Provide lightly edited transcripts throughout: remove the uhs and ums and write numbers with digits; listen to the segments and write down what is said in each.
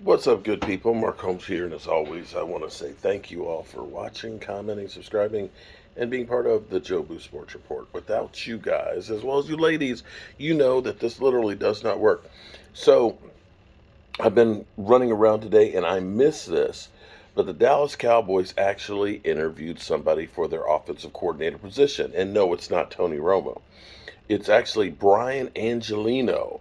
What's up, good people? Mark Holmes here, and as always, I want to say thank you all for watching, commenting, subscribing, and being part of the Joe Boo Sports Report. Without you guys, as well as you ladies, you know that this literally does not work. So, I've been running around today, and I missed this, but the Dallas Cowboys actually interviewed somebody for their offensive coordinator position. And no, it's not Tony Romo. It's actually Brian Angelino.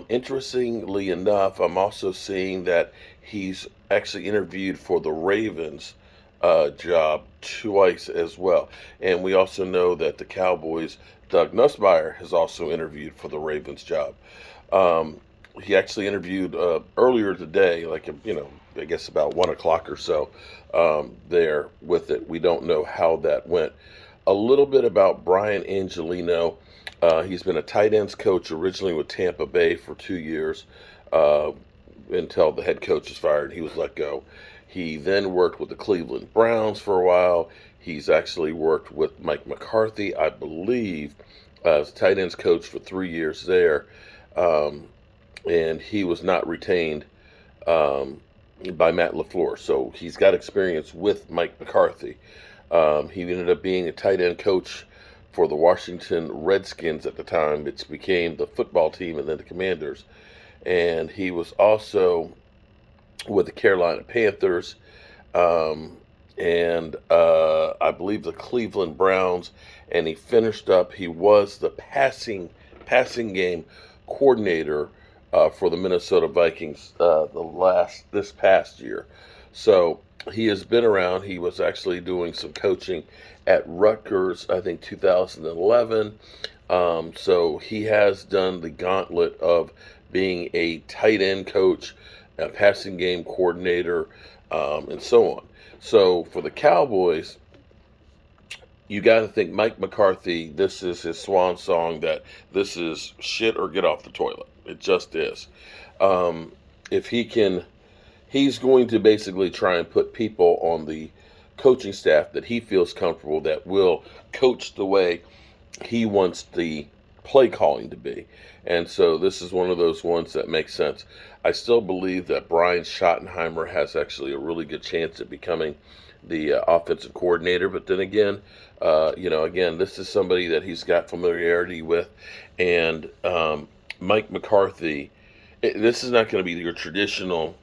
Interestingly enough, I'm also seeing that he's actually interviewed for the Ravens job twice as well. And we also know that the Cowboys, Doug Nussmeier, has also interviewed for the Ravens job. Um, he actually interviewed earlier today, I guess about 1 o'clock or so, there with it. We don't know how that went. A little bit about Brian Angelino. He's been a tight ends coach originally with Tampa Bay for 2 years uh, until the head coach was fired and he was let go. He then worked with the Cleveland Browns for a while. He's actually worked with Mike McCarthy, I believe, as tight ends coach for 3 years there. Um, and he was not retained um, by Matt LaFleur. So he's got experience with Mike McCarthy. He ended up being a tight end coach for the Washington Redskins at the time. It became the football team and then the Commanders. And he was also with the Carolina Panthers and I believe the Cleveland Browns. And he finished up. He was the passing game coordinator for the Minnesota Vikings this past year. So he has been around. He was actually doing some coaching at Rutgers, I think 2011. So he has done the gauntlet of being a tight end coach, a passing game coordinator, and so on. So for the Cowboys, you got to think Mike McCarthy, this is his swan song that this is shit or get off the toilet. It just is. Um, if he can, he's going to basically try and put people on the coaching staff that he feels comfortable that will coach the way he wants the play calling to be. And so this is one of those ones that makes sense. I still believe that Brian Schottenheimer has actually a really good chance at becoming the offensive coordinator. But then again, again, this is somebody that he's got familiarity with. And Mike McCarthy, this is not going to be your traditional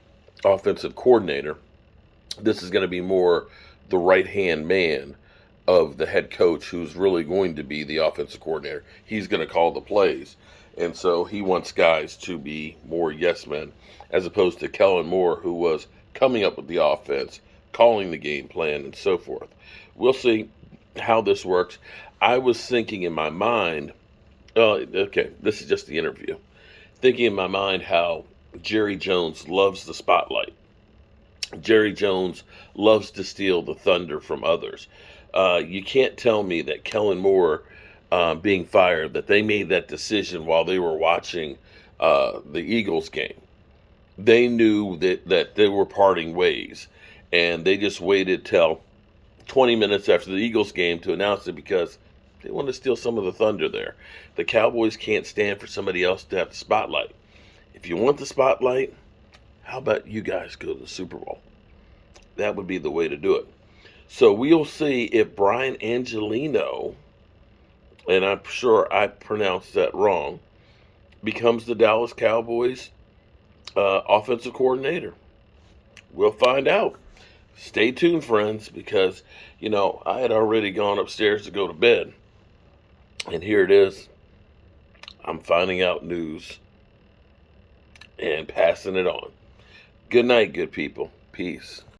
offensive coordinator. This is going to be more the right hand man of the head coach who's really going to be the offensive coordinator. He's going to call the plays. And so he wants guys to be more yes men as opposed to Kellen Moore, who was coming up with the offense, calling the game plan, and so forth. We'll see how this works. I was thinking in my mind, okay, this is just the interview, thinking in my mind how Jerry Jones loves the spotlight. Jerry Jones loves to steal the thunder from others. You can't tell me that Kellen Moore being fired, that they made that decision while they were watching the Eagles game. They knew that they were parting ways, and they just waited till 20 minutes after the Eagles game to announce it because they wanted to steal some of the thunder there. The Cowboys can't stand for somebody else to have the spotlight. If you want the spotlight, how about you guys go to the Super Bowl? That would be the way to do it. So we'll see if Brian Angelino, and I'm sure I pronounced that wrong, becomes the Dallas Cowboys offensive coordinator. We'll find out. Stay tuned, friends, because, I had already gone upstairs to go to bed. And here it is. I'm finding out news and passing it on. Good night, good people. Peace.